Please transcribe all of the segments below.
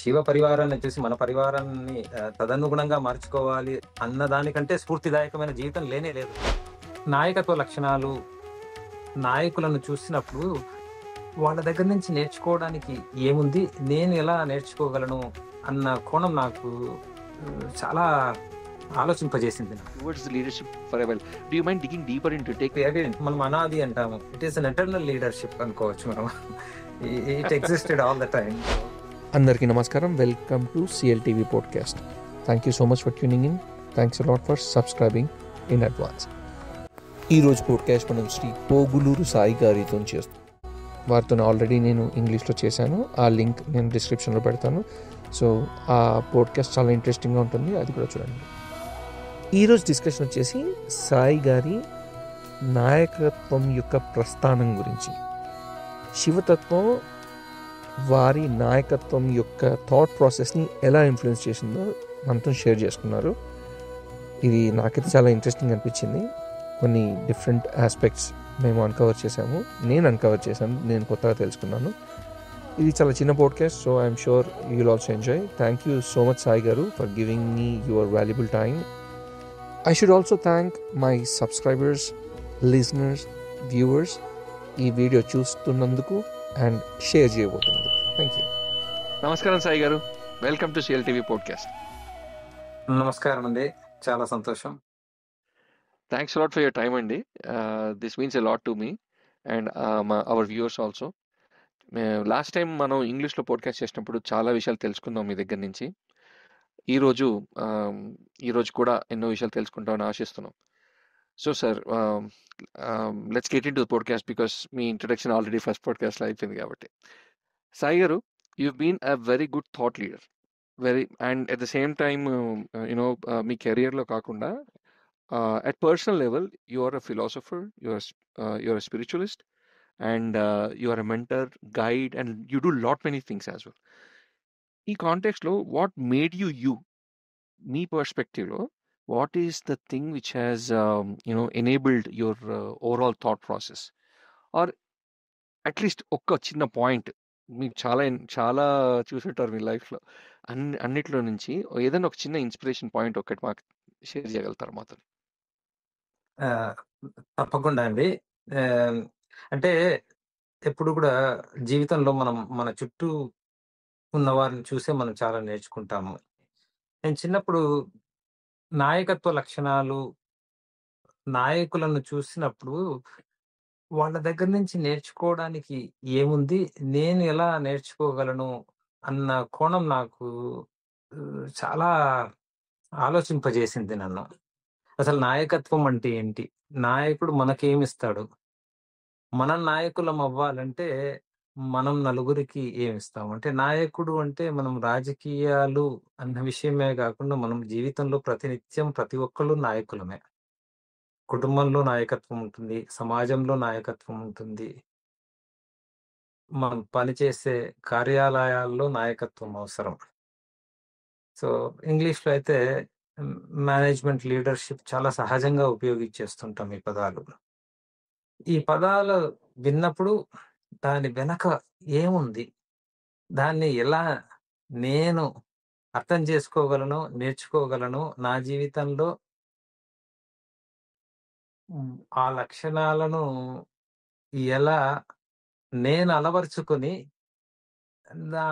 శివ పరివారాన్ని చూసి మన పరివారాన్ని తదనుగుణంగా మార్చుకోవాలి అన్న దానికంటే స్ఫూర్తిదాయకమైన జీవితం లేనే లేదు. నాయకత్వ లక్షణాలు, నాయకులను చూసినప్పుడు వాళ్ళ దగ్గర నుంచి నేర్చుకోవడానికి ఏముంది? నేను ఎలా నేర్చుకోగలను? అన్న కోణం నాకు చాలా ఆలోచింపజేసింది నాకు. Towards the leadership for a while. Do you mind digging deeper into it? Again మనం అనాది అంటాము. It is an eternal leadership అనుకోవచ్చు మనం. It existed all the time. అందరికీ నమస్కారం. Welcome to CLTV podcast. Thank you so much for tuning in. Thanks a lot for subscribing in advance. ఈరోజు podcast మనం శ్రీ పోగులూరు సాయి గారితో చేస్తాం. వారితో ఆల్రెడీ నేను ఇంగ్లీష్లో చేశాను. ఆ లింక్ నేను డిస్క్రిప్షన్లో పెడతాను. సో ఆ పాడ్కాస్ట్ చాలా ఇంట్రెస్టింగ్గా ఉంటుంది, అది కూడా చూడండి. ఈరోజు డిస్కషన్ వచ్చేసి సాయి గారి నాయకత్వం యొక్క ప్రస్థానం గురించి. శివతత్వం వారి నాయకత్వం యొక్క థాట్ ప్రాసెస్ని ఎలా ఇన్ఫ్లుయెన్స్ చేసిందో మనతో షేర్ చేసుకున్నారు. ఇది నాకైతే చాలా ఇంట్రెస్టింగ్ అనిపించింది. కొన్ని డిఫరెంట్ ఆస్పెక్ట్స్ మేము అన్కవర్ చేసాము. నేను అన్కవర్ చేశాను, నేను కొత్తగా తెలుసుకున్నాను. ఇది చాలా చిన్న podcast, so I'm sure you will also enjoy. Thank you so much Sai garu for giving me your valuable time. I should also thank my subscribers, listeners, viewers ఈ వీడియో చూస్తున్నందుకు అండ్ షేర్ చేయబోతున్నందుకు. Thank you. నమస్కారం సాయి గారు, welcome to CLTV podcast. నమస్కారం అండి, చాలా సంతోషం. Thanks a lot for your time అండి. This means a lot to me and our viewers also. Last time మనం ఇంగ్లీష్లో పాడ్కాస్ట్ చేసినప్పుడు చాలా విషయాలు తెలుసుకుందాం మీ దగ్గర నుంచి. ఈరోజు కూడా ఎన్నో విషయాలు తెలుసుకుంటామని ఆశిస్తున్నాం. So sir, let's get in to the podcast because మీ ఇంట్రడక్షన్ ఆల్రెడీ ఫస్ట్ పాడ్కాస్ట్లో అయిపోయింది కాబట్టి. Sai garu, you been a very good thought leader, and at the same time మీ కెరియర్లో కాకుండా at personal level you are a philosopher, you are a spiritualist, and you are a mentor, guide, and you do lot many things as well. ఈ కాంటెక్స్లో what made you మీ పర్స్పెక్టివ్లో what is the thing which has enabled your overall thought process, or at least ఒక్క చిన్న point మీకు చాలా చాలా చూసుంటారు మీ లైఫ్లో, అన్నిట్లో నుంచి ఏదైనా ఒక చిన్న ఇన్స్పిరేషన్ పాయింట్ ఒకటి మాకు షేర్ చేయగలుగుతారు మాతో? తప్పకుండా అండి. అంటే ఎప్పుడు కూడా జీవితంలో మనం మన చుట్టూ ఉన్న వారిని చూసే మనం చాలా నేర్చుకుంటాము. నేను చిన్నప్పుడు నాయకత్వ లక్షణాలు, నాయకులను చూసినప్పుడు వాళ్ళ దగ్గర నుంచి నేర్చుకోవడానికి ఏముంది? నేను ఎలా నేర్చుకోగలను? అన్న కోణం నాకు చాలా ఆలోచింపజేసింది నన్ను. అసలు నాయకత్వం అంటే ఏంటి? నాయకుడు మనకేమిస్తాడు? మనం నాయకులం అవ్వాలంటే మనం నలుగురికి ఏమిస్తాం? అంటే నాయకుడు అంటే మనం రాజకీయాలు అన్న విషయమే గాకుండా మనం జీవితంలో ప్రతినిత్యం ప్రతి ఒక్కళ్ళు నాయకులమే. కుటుంబంలో నాయకత్వం ఉంటుంది. సమాజంలో నాయకత్వం ఉంటుంది. మనం పనిచేసే కార్యాలయాల్లో నాయకత్వం అవసరం. సో, ఇంగ్లీష్‌లో అయితే మేనేజ్‌మెంట్, లీడర్‌షిప్ చాలా సహజంగా ఉపయోగించేస్తుంటాం ఈ పదాలు. ఈ పదాలు విన్నప్పుడు దాని వెనక ఏముంది? దాన్ని ఎలా నేను అర్థం చేసుకోగలను, నేర్చుకోగలను? నా జీవితంలో ఆ లక్షణాలను ఎలా నేను అలవరుచుకొని నా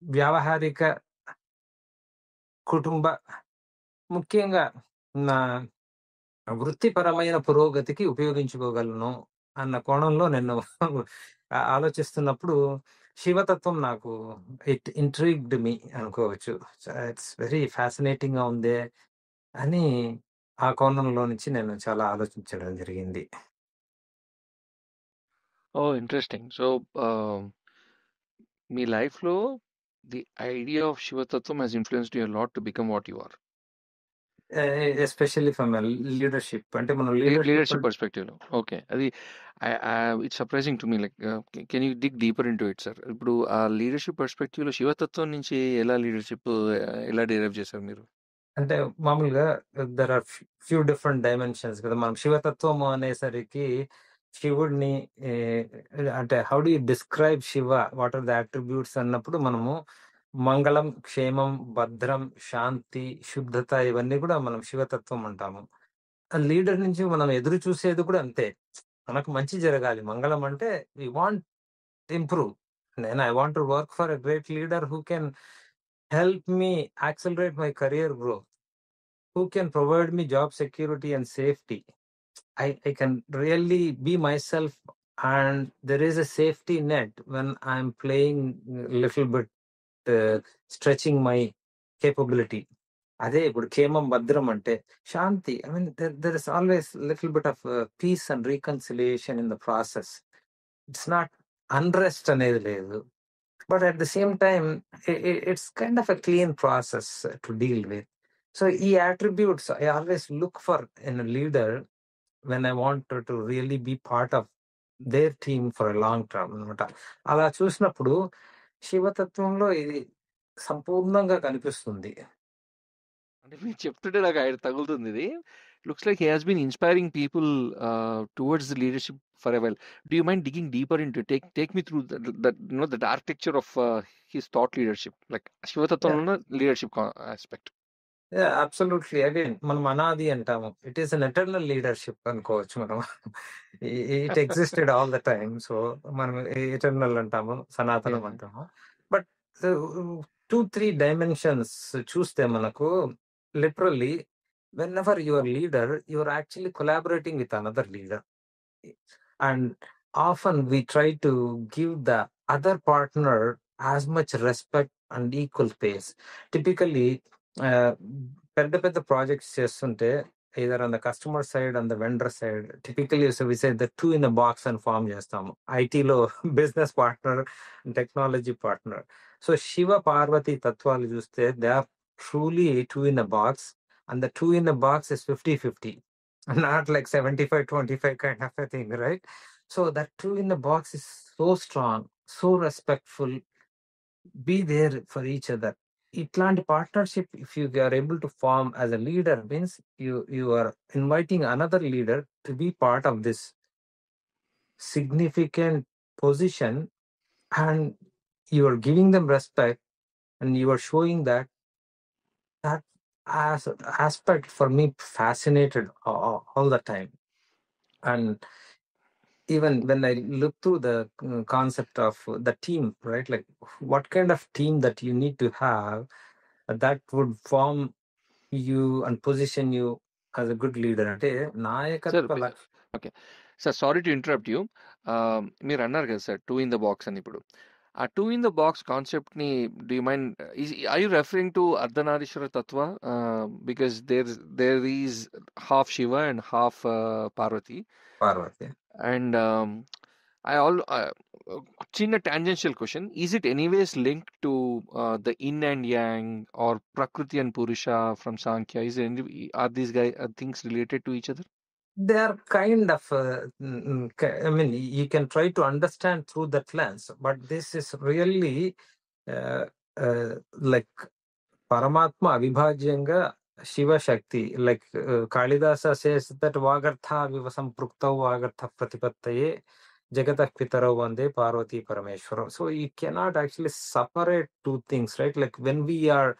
వ్యావహారిక, కుటుంబ, ముఖ్యంగా నా వృత్తిపరమైన పురోగతికి ఉపయోగించుకోగలను అన్న కోణంలో నేను ఆలోచిస్తున్నప్పుడు శివతత్వం నాకు ఇట్ ఇంట్రిగ్డ్ మీ అనుకోవచ్చు. ఇట్స్ వెరీ ఫ్యాసినేటింగ్‌గా ఉందే అని ఆ కోణంలో నుంచి నేను చాలా ఆలోచించడం జరిగింది. ఓ ఇంట్రెస్టింగ్. సో మీ లైఫ్లో ది ఐడియా ఆఫ్ శివతత్వం has influenced you lot to become what you are. Especially from leadership అంటే మనం లీడర్షిప్ పర్స్పెక్టివ్లో. ఓకే, అది it's surprising to me. Like can you dig deeper into it sir? ఇప్పుడు ఆ leadership పర్స్పెక్టివ్లో శివతత్వం నుంచి లీడర్షిప్ ఎలా derive చేశారు మీరు? అంటే మామూలుగా there are few different dimensions కదా! మనం శివతత్వం అనేసరికి శివుడిని అంటే how do you describe Shiva, what are the attributes అన్నప్పుడు మనము మంగళం, క్షేమం, భద్రం, శాంతి, శుద్ధత ఇవన్నీ కూడా మనం శివతత్వం అంటాము. లీడర్ నుంచి మనం ఎదురు చూసేది కూడా అంతే. మనకు మంచి జరగాలి. మంగళం అంటే we want improve. I want to work for a great leader who can help me accelerate my career growth, who can provide me job security and safety. I can really be myself, and there is a safety net when I'm playing little bit, stretching my capability. అదే ఇప్పుడు క్షేమం భద్రం అంటే శాంతి. I mean there is always little bit of peace and reconciliation in the process. It's not unrest అనేది లేదు. But at the same time, it's kind of a clean process to deal with. So, ఈ attributes I always look for in a leader when I want to really be part of their team for a long term అనమాట. అలా చూసినప్పుడు శివతత్వంలో ఇది సంపూర్ణంగా కనిపిస్తుంది. అంటే మీరు చెప్తుంటే నాకు ఆయన తగులుతుంది ఇది. Looks like he has been inspiring people towards the leadership for a while. Do you mind digging deeper in to take me through that architecture of his thought leadership, like శివతత్వంలో లీడర్షిప్ ఆస్పెక్ట్? అబ్సల్యూట్లీ. అగైన్ మనం అనాది అంటాము. It is an eternal leadership అనుకోవచ్చు మనం. It existed all the time. So మనం eternal అంటాము, సనాతనం అంటాము. బట్ 2-3 డైమెన్షన్స్ చూస్తే మనకు literally whenever you are leader, you are actually collaborating with another leader, and often we try to give the other partner as much respect and equal space. Typically పెద్ద పెద్ద projects చేస్తుంటే either on the customer side and the vendor side, typically so we say the two in a box and form చేస్తాము. ఐటీలో business partner, technology partner. So Shiva Parvati తత్వాలు చూస్తే they are truly two in a box, and the two in a box is 50-50, not like 75-25 kind of a thing, right? So that two in the box is so strong, so respectful, be there for each other. ఇట్లాంటి partnership if you are able to form as a leader means you are inviting another leader to be part of this significant position, and you are giving them respect, and you are showing that as aspect for me fascinated all the time. And even when I look through the concept of the team, right, like what kind of team that you need to have that would form you and position you as a good leader అంటే నాయకత్వ okay sir, sorry to interrupt you. మీరు అన్నారు కదా sir 2 in the box అని. ఇప్పుడు ఆ 2 in the box concept ని do you mind, are you referring to Ardhanarishvara తత్వ? Because there is half Shiva and half Parvati. And చిన్న tangential question, is it anyways link to the yin and yang or prakriti and purusha from Samkhya? Or these things related to each other? They are kind of I mean you can try to understand through that lens, but this is really like Paramatma avibhajyanga Shiva Shakti. Like Kalidasa says that Vagartha vivasam prukta Vagartha pratipattaye Jagatah Pitaro Vande Parvati Parameshwara. So you cannot actually separate two things, right? Like when we are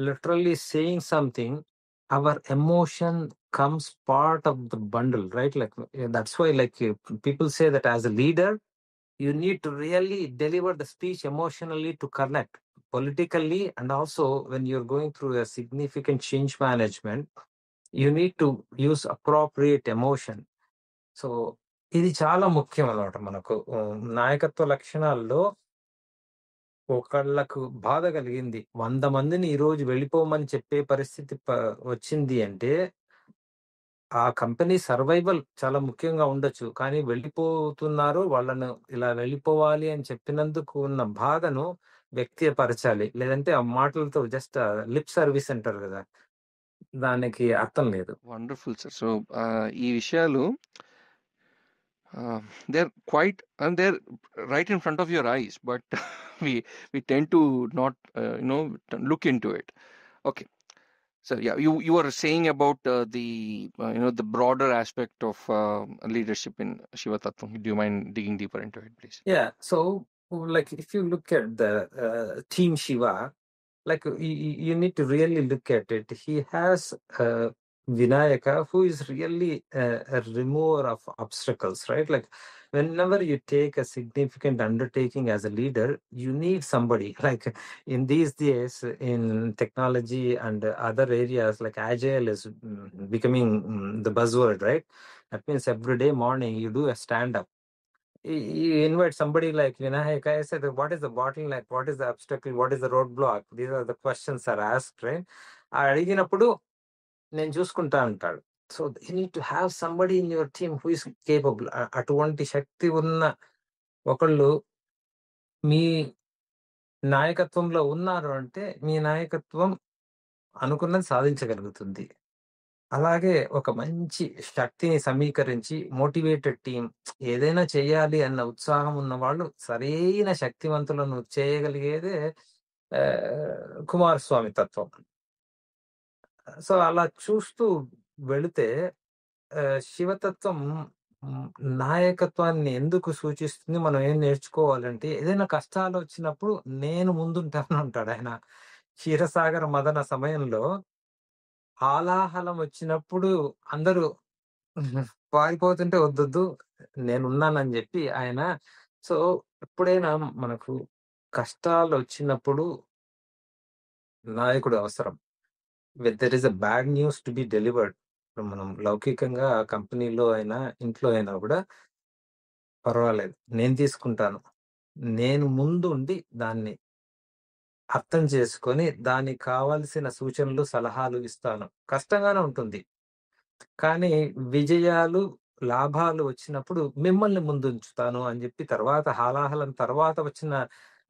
literally saying something, our emotion comes part of the bundle, right? Like that's why like people say that as a leader you need to really deliver the speech emotionally to connect politically, and also when you're going through a significant change management you need to use appropriate emotion. So ఇది చాలా ముఖ్యం అన్నమాట మనకు నాయకత్వ లక్షణాల్లో. ఒకళ్ళకు బాధ కలిగింది, 100 మందిని ఈ రోజు వెళ్ళిపోమని చెప్పే పరిస్థితి వచ్చింది అంటే ఆ కంపెనీ సర్వైవల్ చాలా ముఖ్యంగా ఉండొచ్చు, కానీ వెళ్ళిపోతున్నారు వాళ్ళను ఇలా వెళ్ళిపోవాలి అని చెప్పినందుకు ఉన్న బాధను వ్యక్తపరచాలి. లేదంటే ఆ మాటలతో జస్ట్ లిప్ సర్వీస్ అంటారు కదా, దానికి అర్థం లేదు. Wonderful sir. సో ఈ విషయాలు they're quite, and they're right in front of your eyes, but we tend to not look into it. Okay, So yeah, you were saying about the broader aspect of leadership in Shiva Tattvam. Do you mind digging deeper into it, please? Yeah. So, like, if you look at the Team Shiva, like, you need to really look at it. He has Vinayaka, who is really a remover of obstacles, right? Like, whenever you take a significant undertaking as a leader, you need somebody. Like, in these days, in technology and other areas, like agile is becoming the buzzword, right? That means every day morning you do a stand-up. You invite somebody like Vinayak. I said, what is the bottleneck? What is the obstacle? What is the roadblock? These are the questions are asked, right? ఆ అడిగినప్పుడు నేను చూసుకుంటా అంటాడు. So you need to have somebody in your team who is capable. అటువంటి శక్తి ఉన్న ఒకళ్ళు మీ నాయకత్వంలో ఉన్నారు అంటే మీ నాయకత్వం అనుకున్నది సాధించగలుగుతుంది. అలాగే ఒక మంచి శక్తిని సమీకరించి మోటివేటెడ్ టీమ్, ఏదైనా చేయాలి అన్న ఉత్సాహం ఉన్న వాళ్ళు, సరైన శక్తివంతులను చేయగలిగేదే కుమారస్వామి తత్వం. సో అలా చూస్తూ వెళితే శివతత్వం నాయకత్వాన్ని ఎందుకు సూచిస్తుంది, మనం ఏం నేర్చుకోవాలంటే, ఏదైనా కష్టాలు వచ్చినప్పుడు నేను ముందుంటాను అంటాడు ఆయన. క్షీరసాగర మదన సమయంలో హాలాహలం వచ్చినప్పుడు అందరూ పారిపోతుంటే వద్దొద్దు నేనున్నానని చెప్పి ఆయన. సో ఎప్పుడైనా మనకు కష్టాలు వచ్చినప్పుడు నాయకుడు అవసరం. There is a bad news to be delivered. మనం లౌకికంగా కంపెనీలో అయినా ఇంట్లో అయినా కూడా పర్వాలేదు, నేను తీసుకుంటాను, నేను ముందు ఉండి దాన్ని అర్థం చేసుకొని దానికి కావాల్సిన సూచనలు సలహాలు ఇస్తాను. కష్టంగానే ఉంటుంది, కానీ విజయాలు లాభాలు వచ్చినప్పుడు మిమ్మల్ని ముందుంచుతాను అని చెప్పి, తర్వాత హాలాహలం తర్వాత వచ్చిన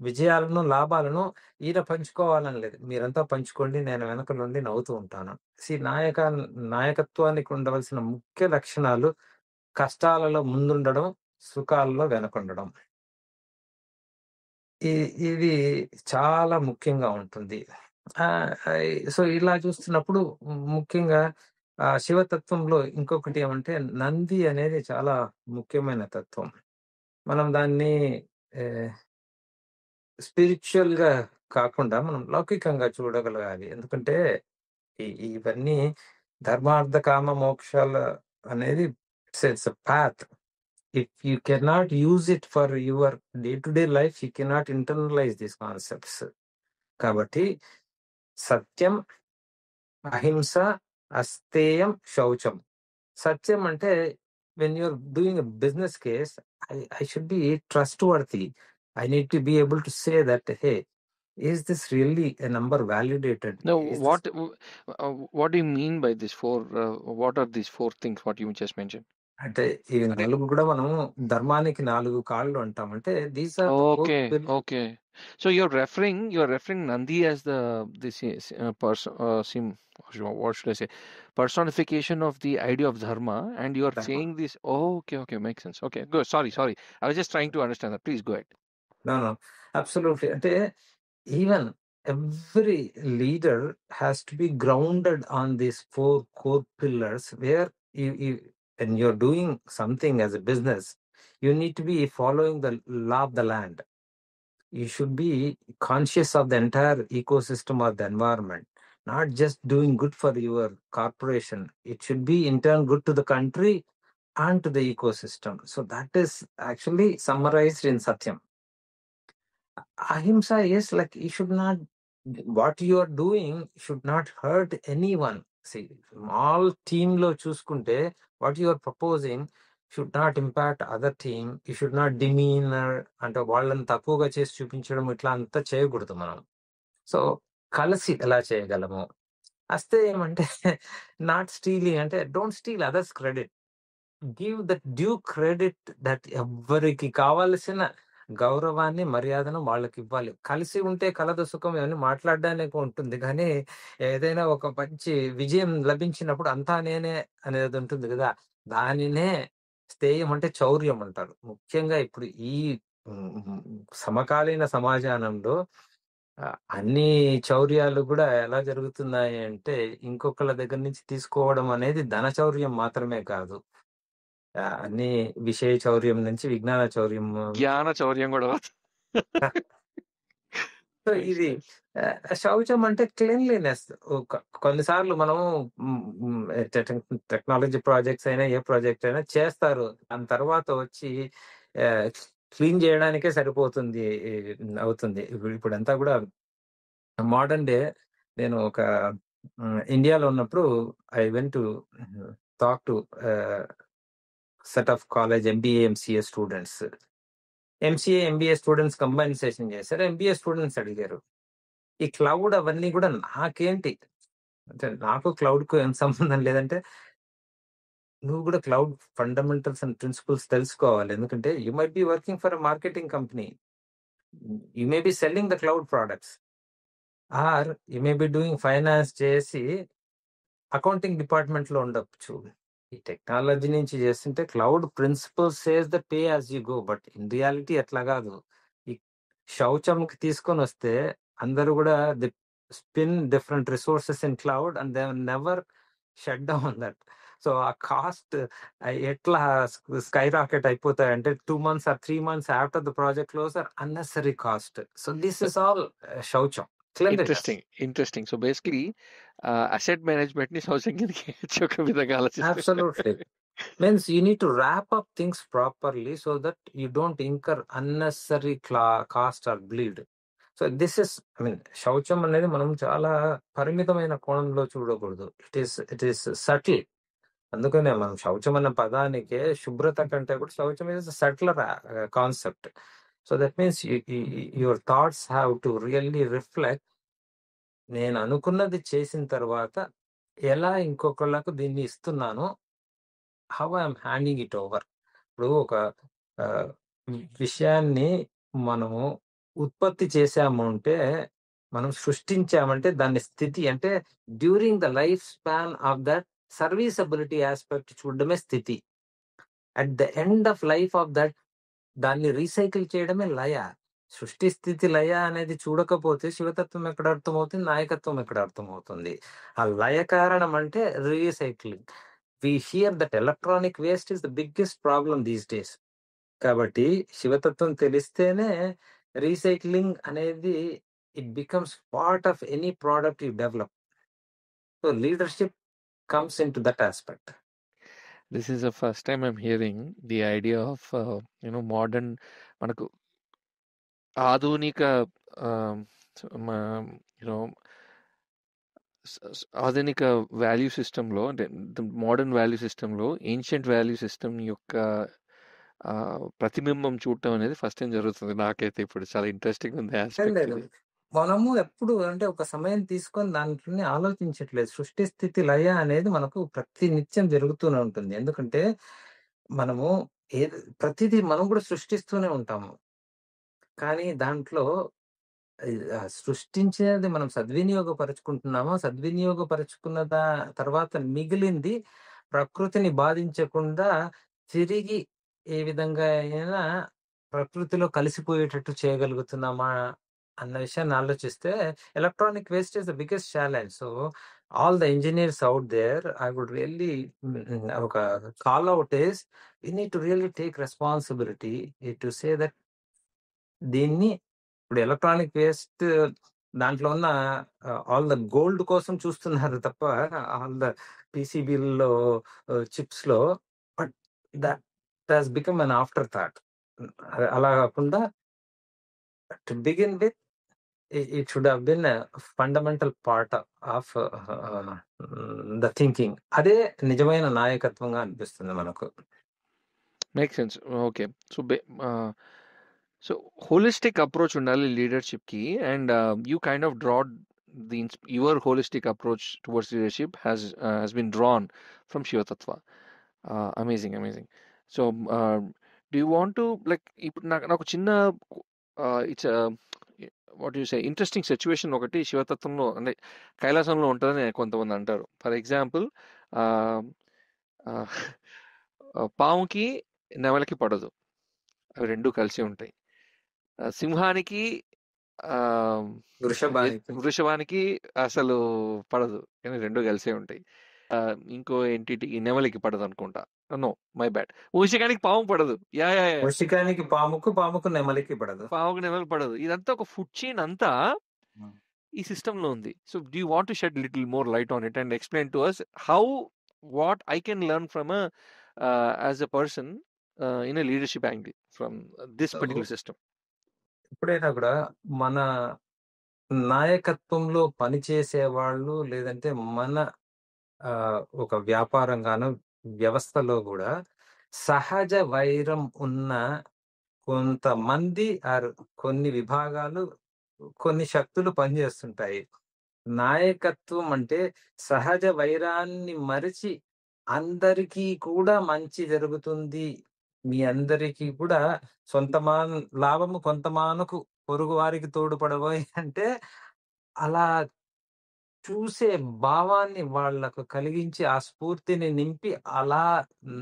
విజయాలను లాభాలను ఈయన పంచుకోవాలని లేదు, మీరంతా పంచుకోండి, నేను వెనక నుండి నవ్వుతూ ఉంటాను. నాయకత్వానికి ఉండవలసిన ముఖ్య లక్షణాలు కష్టాలలో ముందుండడం, సుఖాలలో వెనకుండడం. ఇది చాలా ముఖ్యంగా ఉంటుంది. సో ఇలా చూస్తున్నప్పుడు ముఖ్యంగా శివతత్వంలో ఇంకొకటి ఏమంటే, నంది అనేది చాలా ముఖ్యమైన తత్వం. మనం దాన్ని స్పిరిచువల్ గా కాకుండా మనం లౌకికంగా చూడగలగాలి. ఎందుకంటే ఇవన్నీ ధర్మార్థ కామ మోక్షాల అనేది it's path. If you cannot use it for your day-to-day life, you cannot internalize these concepts. కాబట్టి సత్యం, అహింస, అస్తేయం, శౌచం. సత్యం అంటే when you're doing a business case, I should be trustworthy. I need to be able to say that, hey, is this really a number validated? No, what do you mean by this four? What are these four things? What you just mentioned? అంటే ఈ 4 కూడా మనం ధర్మానికి 4 కాళ్ళు అంటాం. అంటే these are okay. So you're referring Nandi as this person, what should I say, personification of the idea of dharma, and you're saying this. Okay, makes sense. Okay, good. Sorry, I was just trying to understand that. Please go ahead. No, absolutely. అంటే even every leader has to be grounded on these 4 core pillars, where you when you're doing something as a business, you need to be following the law of the land. You should be conscious of the entire ecosystem of the environment, not just doing good for your corporation. It should be in turn good to the country and to the ecosystem. So that is actually summarized in Satyam. Ahimsa is like, you should not, what you are doing should not hurt anyone. See, small team lo chuskunte, what you are proposing should not impact other team. You should not demean అంటే వాళ్ళని తక్కువగా చేసి చూపించడం, ఇట్లా అంతా చేయకూడదు మనం. So కలిసి ఎలా చేయగలము. అస్తే ఏమంటే నాట్ స్టీలింగ్, అంటే don't steel others credit, give that due credit, that ఎవరికి కావాల్సిన గౌరవాన్ని మర్యాదను వాళ్ళకి ఇవ్వాలి. కలిసి ఉంటే కలదు సుఖం ఇవన్నీ మాట్లాడడానికి ఉంటుంది, కానీ ఏదైనా ఒక మంచి విజయం లభించినప్పుడు అంతా నేనే అనేది ఉంటుంది కదా, దానినే స్థేయం అంటే చౌర్యం అంటారు. ముఖ్యంగా ఇప్పుడు ఈ సమకాలీన సమాజానంలో అన్ని చౌర్యాలు కూడా ఎలా జరుగుతున్నాయి అంటే ఇంకొకళ్ళ దగ్గర నుంచి తీసుకోవడం అనేది ధన చౌర్యం మాత్రమే కాదు. అన్ని విషయ చౌర్యం నుంచి విజ్ఞాన చౌర్యం. జ్ఞాన చౌర్యం కూడా సో ఇది శౌచం అంటే క్లీన్లీనెస్. కొన్నిసార్లు మనం టెక్నాలజీ ప్రాజెక్ట్స్ అయినా ఏ ప్రాజెక్ట్ అయినా చేస్తారు, దాని తర్వాత వచ్చి క్లీన్ చేయడానికే సరిపోతుంది అవుతుంది. ఇప్పుడంతా కూడా మోడర్న్ డే. నేను ఒక ఇండియాలో ఉన్నప్పుడు I went to talk to set of college MBA MCA students. MCA MBA students combine session చేశారు. ఎంబీఏ స్టూడెంట్స్ అడిగారు, ఈ క్లౌడ్ అవన్నీ కూడా నాకేంటి అంటే, నాకు క్లౌడ్ కు ఏం సంబంధం లేదంటే, నువ్వు కూడా క్లౌడ్ ఫండమెంటల్స్ అండ్ ప్రిన్సిపల్స్ తెలుసుకోవాలి. ఎందుకంటే you might be working for marketing company, you may be selling the cloud products, or you may be doing finance చేసి అకౌంటింగ్ డిపార్ట్మెంట్ లో ఉండొచ్చు. ఈ టెక్నాలజీ నుంచి చేస్తుంటే cloud principle says the pay as you go, but in reality అట్లా కాదు. ఈ శౌచంకి తీసుకొని వస్తే అందరూ కూడా the spin different resources in cloud and they never shut down that. So ఆ కాస్ట్ ఎట్లా sky rocket అయిపోతాయంటే 2 months or 3 months after the project close or unnecessary cost. So this is all శౌచం. Interesting. So basically asset management ని శౌచం కిందకి ఒక విధంగా ఆలోచిస్తే Absolutely. Means you need to wrap up things properly so that you don't incur unnecessary cost or bleed. So this is శౌచం అనేది మనం చాలా పరిమితమైన కోణంలో చూడకూడదు. It is subtle. అందుకనే మనం శౌచం అన్న పదానికే శుభ్రత కంటే కూడా శౌచం is subtler concept. So that means your thoughts have to really reflect, నేను అనుకున్నది చేసిన తర్వాత ఎలా ఇంకొకళ్ళకు దీన్ని ఇస్తున్నాను, how I'm handing it over. ఇప్పుడు ఒక విషయాన్ని మనము ఉత్పత్తి చేసాము అంటే, మనం సృష్టించామంటే దాని స్థితి అంటే during the life span of that serviceability aspect చూడడమే స్థితి. At the end of life of that దాన్ని రీసైకిల్ చేయడమే లయ. సృష్టి స్థితి లయ అనేది చూడకపోతే శివతత్వం ఎక్కడ అర్థమవుతుంది, నాయకత్వం ఎక్కడ అర్థమవుతుంది? ఆ లయ కారణం అంటే recycling. We hear that electronic waste is the biggest problem these days. కాబట్టి శివతత్వం తెలిస్తేనే రీసైక్లింగ్ అనేది it becomes part of any product you develop. So leadership comes into that aspect. This is the first time I'm hearing the idea of modern మనకు ఆధునిక ఆధునిక value సిస్టంలో, అంటే modern value సిస్టంలో ఏన్షియంట్ వాల్యూ సిస్టమ్ యొక్క ప్రతిబింబం చూడటం అనేది ఫస్ట్ టైం జరుగుతుంది నాకైతే. ఇప్పుడు చాలా ఇంట్రెస్టింగ్ ఉంది ఆస్పెక్ట్. మనము ఎప్పుడు అంటే ఒక సమయం తీసుకొని దాంట్లోనే ఆలోచించట్లేదు. సృష్టి స్థితి లయ అనేది మనకు ప్రతి నిత్యం జరుగుతూనే ఉంటుంది. ఎందుకంటే మనము ప్రతిదీ మనం కూడా సృష్టిస్తూనే ఉంటాము. కానీ దాంట్లో సృష్టించేది మనం సద్వినియోగపరుచుకుంటున్నామో, సద్వినియోగపరుచుకున్న తర్వాత మిగిలింది ప్రకృతిని బాధించకుండా తిరిగి ఏ విధంగా అయినా ప్రకృతిలో కలిసిపోయేటట్టు చేయగలుగుతున్నామా అన్న విషయాన్ని ఆలోచిస్తే electronic waste is the biggest challenge. So all the engineers out there, I would really ఒక call out is you need to really take responsibility to say that దీన్ని ఇప్పుడు ఎలక్ట్రానిక్ వేస్ట్ దాంట్లో ఉన్న ఆల్ ద గోల్డ్ కోసం చూస్తున్నారు తప్ప all the పీసీబీల్లో chips లో, but that has become an after thought. అలా కాకుండా to begin with it should have been a fundamental part of the thinking. అదే నిజమైన నాయకత్వంగా అనిపిస్తుంది మనకు. Make sense. Okay. So holistic approach ఉండాలి లీడర్షిప్ కి, and you kind of draw your holistic approach towards leadership has been drawn from శివతత్వ. Amazing. So do you want to like, ఇప్పుడు నాకు చిన్న it's what you say interesting situation ఒకటి శివతత్వంలో, అంటే కైలాసంలో ఉంటుందని కొంతమంది అంటారు. ఫర్ ఎగ్జాంపుల్, పాముకి నెమలికి పడదు, అవి రెండు కలిసి ఉంటాయి. సింహానికి వృషభానికి వృషభానికి అసలు పడదు, కానీ రెండు కలిసే ఉంటాయి. ఇంకో ఎంటిటీ నెమలికి పడదు అనుకుంటా. No, my bad. మూషికానికి పాము పడదు. యా యా యా వృషికానికి పాముకు, పాముకు నెమలికి పడదు. పాముకు నెమలి పడదు. ఇదంతా ఒక ఫుడ్ చైన్ అంతా ఈ సిస్టమ్ లో ఉంది. So do you want to shed little more light on it and explain to us how what I can learn from as a person in a leadership angle from this So, particular system. ఎప్పుడైనా కూడా మన నాయకత్వంలో పనిచేసే వాళ్ళు, లేదంటే మన ఒక వ్యాపారంగాను వ్యవస్థలో కూడా సహజ వైరం ఉన్న కొంతమంది కొన్ని విభాగాలు, కొన్ని శక్తులు పనిచేస్తుంటాయి. నాయకత్వం అంటే సహజ వైరాన్ని మరిచి అందరికీ కూడా మంచి జరుగుతుంది, మీ అందరికీ కూడా లాభము కొంతమానకు పొరుగు వారికి తోడ్పడబోయి అంటే అలా చూసే భావాన్ని వాళ్ళకు కలిగించి, ఆ స్ఫూర్తిని నింపి అలా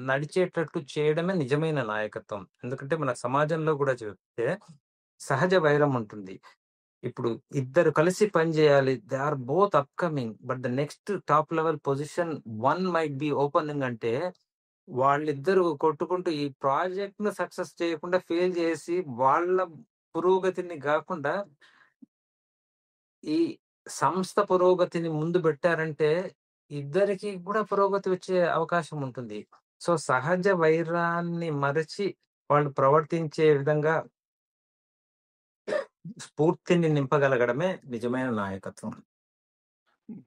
నడిచేటట్టు చేయడమే నిజమైన నాయకత్వం. ఎందుకంటే మన సమాజంలో కూడా చూస్తే సహజ వైరం ఉంటుంది. ఇప్పుడు ఇద్దరు కలిసి పనిచేయాలి. They are both upcoming. But the next top level position one might be opening అంటే, వాళ్ళిద్దరూ కొట్టుకుంటూ ఈ ప్రాజెక్ట్‌ను సక్సెస్ చేయకుండా ఫెయిల్ చేసి, వాళ్ళ పురోగతిని గాకుండా ఈ సంస్థ పురోగతిని ముందు పెట్టారంటే, ఇద్దరికీ కూడా పురోగతి వచ్చే అవకాశం ఉంటుంది. సో, సహజ వైరాన్ని మరచి వాళ్ళు ప్రవర్తించే విధంగా స్ఫూర్తిని నింపగలగడమే నిజమైన నాయకత్వం.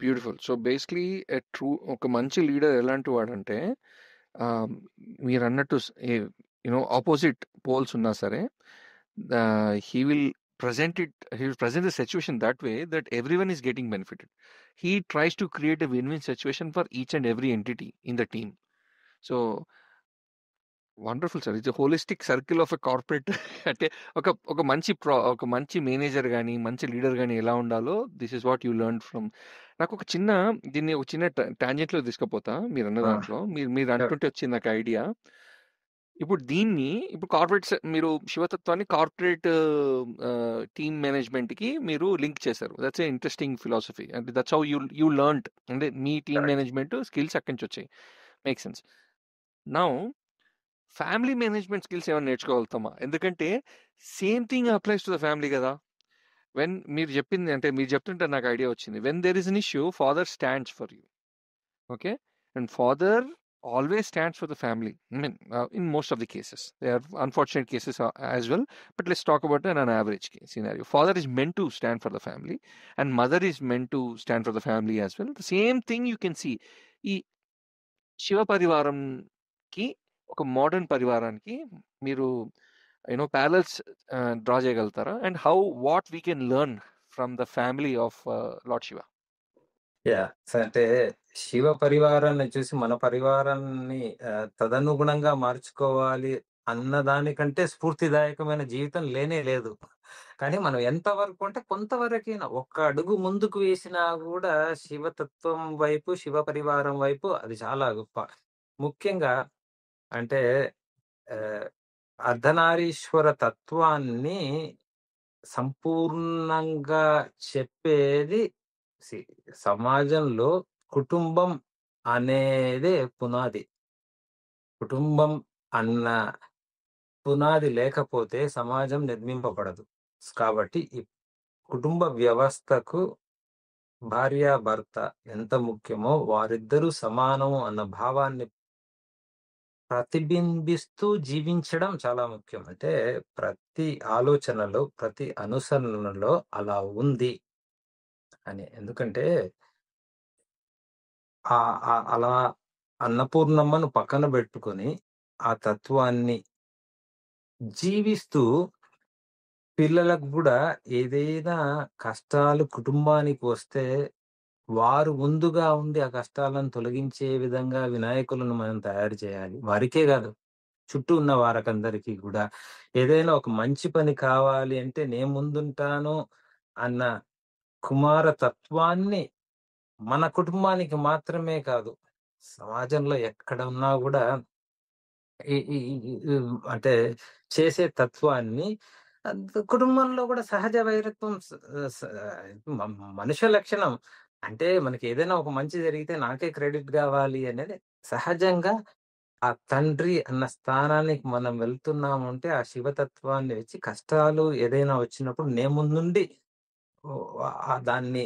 బ్యూటిఫుల్. సో బేసిక్లీ ఒక మంచి లీడర్ ఎలాంటి వాడంటే, మీరన్నట్టు ఆపోజిట్ పోల్స్ ఉన్నా సరే, he will he will present the situation that way that everyone is getting benefited. He tries to create a win-win situation for each and every entity in the team. So wonderful sir. It's holistic circle of a corporate. అంటే ఒక మంచి manager కానీ మంచి leader కానీ ఎలా ఉండాలో, this is what you learn from. నాకు ఒక చిన్న టాంజెంట్లో తీసుకుపోతా మీరు అన్న దాంట్లో. మీరు అంటుంటే వచ్చింది నాకు ఐడియా. ఇప్పుడు కార్పొరేట్, మీరు శివతత్వాన్ని కార్పొరేట్ టీమ్ మేనేజ్మెంట్ కి మీరు లింక్ చేశారు. That's a interesting philosophy. అంటే దట్స్ హౌ యూ లెర్న్. అంటే మీ టీమ్ మేనేజ్మెంట్ స్కిల్స్ అక్కడి నుంచి వచ్చాయి. Make sense. Now family management skills ఏమైనా నేర్చుకోగలుగుతామా? ఎందుకంటే same thing applies to the family కదా. మీరు చెప్తుంటే నాకు ఐడియా వచ్చింది. When there is an issue, father stands for you. Okay, and father always stands for the family. I mean, in most of the cases. There are unfortunate cases as well, but let's talk about an average case scenario. Father is meant to stand for the family, and mother is meant to stand for the family as well. The same thing you can see. ఈ శివ పరివారంకి, ఒక modern పరివారానికి మీరు parallels draw చేయగలుగుతారా? And what we can learn from the family of lord Shiva? అంటే శివ పరివారాన్ని చూసి మన పరివారాన్ని తదనుగుణంగా మార్చుకోవాలి అన్నదానికంటే స్ఫూర్తిదాయకమైన జీవితం లేనే లేదు. కానీ మనం ఎంతవరకు అంటే కొంతవరకైనా ఒక్క అడుగు ముందుకు వేసినా కూడా శివతత్వం వైపు, శివ పరివారం వైపు అది చాలా గొప్ప. ముఖ్యంగా అంటే అర్ధనారీశ్వర తత్వాన్ని సంపూర్ణంగా చెప్పేది సమాజంలో కుటుంబం అనేదే పునాది. కుటుంబం అన్న పునాది లేకపోతే సమాజం నిర్మింపబడదు. కాబట్టి ఈ కుటుంబ వ్యవస్థకు భార్యాభర్త ఎంత ముఖ్యమో, వారిద్దరూ సమానం అన్న భావాన్ని ప్రతిబింబిస్తూ జీవించడం చాలా ముఖ్యం. అంటే ప్రతి ఆలోచనలో, ప్రతి అనుసరణలో అలా ఉంది అని. ఎందుకంటే అలా అన్నపూర్ణమ్మను పక్కన పెట్టుకొని ఆ తత్వాన్ని జీవిస్తూ పిల్లలకు కూడా ఏదైనా కష్టాలు కుటుంబానికి వస్తే వారు ముందుగా ఉండి ఆ కష్టాలను తొలగించే విధంగా వినాయకులను మనం తయారు చేయాలి. వారికే కాదు, చుట్టూ ఉన్న వారికందరికీ కూడా ఏదైనా ఒక మంచి పని కావాలి అంటే నేను ముందుంటాను అన్న కుమార తత్వాన్ని మన కుటుంబానికి మాత్రమే కాదు, సమాజంలో ఎక్కడ ఉన్నా కూడా అంటే చేసే తత్వాన్ని కుటుంబంలో కూడా సహజ వైరత్వం స మ మనుష్య లక్షణం. అంటే మనకేదైనా ఒక మంచి జరిగితే నాకే క్రెడిట్ గావాలి అనేది సహజంగా ఆ తండ్రి అన్న స్థానానికి మనం వెళ్తున్నామంటే, ఆ శివతత్వాన్ని వచ్చి కష్టాలు ఏదైనా వచ్చినప్పుడు నేను ముందుండి ఓహ్! దాన్ని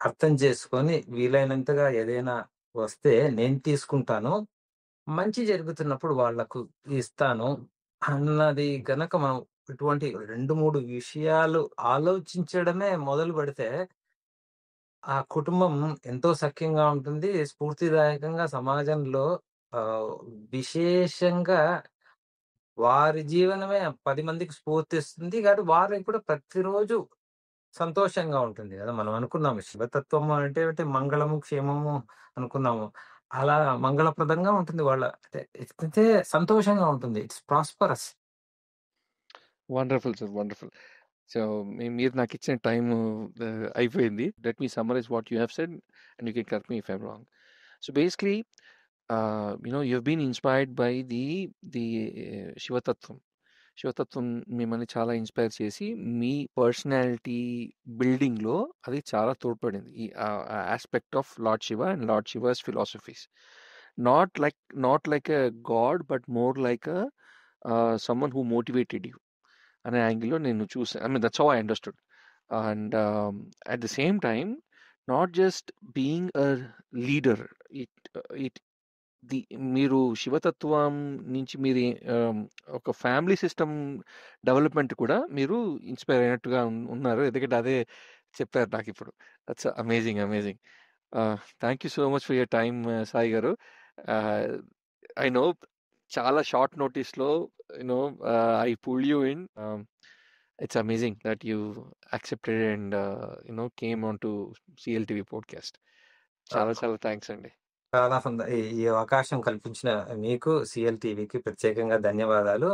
అర్థం చేసుకొని వీలైనంతగా ఏదైనా వస్తే నేను తీసుకుంటాను. మంచి జరుగుతున్నప్పుడు వాళ్ళకు ఇస్తాను అన్నది గనక మనం ఇటువంటి 2, 3 విషయాలు ఆలోచించడమే మొదలుపెడితే, ఆ కుటుంబం ఎంతో సఖ్యంగా ఉంటుంది. స్ఫూర్తిదాయకంగా సమాజంలో ఆహ్, విశేషంగా వారి జీవనమే 10 మందికి స్ఫూర్తిస్తుంది. కాబట్టి వారికి కూడా ప్రతిరోజు సంతోషంగా ఉంటుంది గదా! మనం అనుకున్నాము శివతత్వము అంటే అంటే మంగళము, క్షేమము అనుకున్నాము. అలా మంగళప్రదంగా ఉంటుంది వాళ్ళ అంటే అయితే సంతోషంగా ఉంటుంది. It's prosperous. Wonderful sir. Wonderful. So, మీరు నాకిచ్చిన టైము అయిపోయింది. Let me summarise what you have said and you can correct me if I'm wrong. So, basically you've been inspired by the శివతత్వం. శివతత్వం మిమ్మల్ని చాలా ఇన్స్పైర్ చేసి మీ పర్సనాలిటీ బిల్డింగ్‌లో అది చాలా తోడ్పడింది. ఈ aspect of lord Shiva and lord she was philosophies. Not like not like a God but more like a someone who motivated you అనే యాంగిల్‌లో నేను చూసా. I mean that's how I understood. And at the same time not just being a leader. It it the మీరు శివతత్వం నుంచి మీరు ఒక family system development కూడా మీరు ఇన్స్పైర్ అయినట్టుగా ఉన్నారు. ఎందుకంటే అదే చెప్పారు నాకు ఇప్పుడు. That's amazing amazing. Thank you so much for your time Sai garu. I know చాలా షార్ట్ నోటీస్లో you know I pull you in. It's amazing that you accepted and came on to CLTV podcast. చాలా చాలా థ్యాంక్స్ అండి. చాలా ఈ ఈ అవకాశం కల్పించిన మీకు, సీఎల్ టీవీకి ప్రత్యేకంగా ధన్యవాదాలు.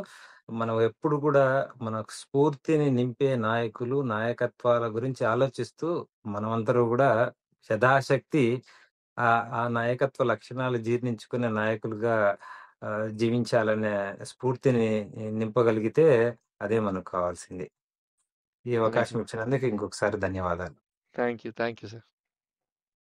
మనం ఎప్పుడు కూడా మనకు స్ఫూర్తిని నింపే నాయకులు, నాయకత్వాల గురించి ఆలోచిస్తూ మనమందరూ గూడా యథాశక్తి ఆ నాయకత్వ లక్షణాలు జీర్ణించుకునే నాయకులుగా జీవించాలనే స్ఫూర్తిని నింపగలిగితే అదే మనకు కావాల్సింది. ఈ అవకాశం ఇచ్చినందుకు ఇంకొకసారి ధన్యవాదాలు. Thank you sir.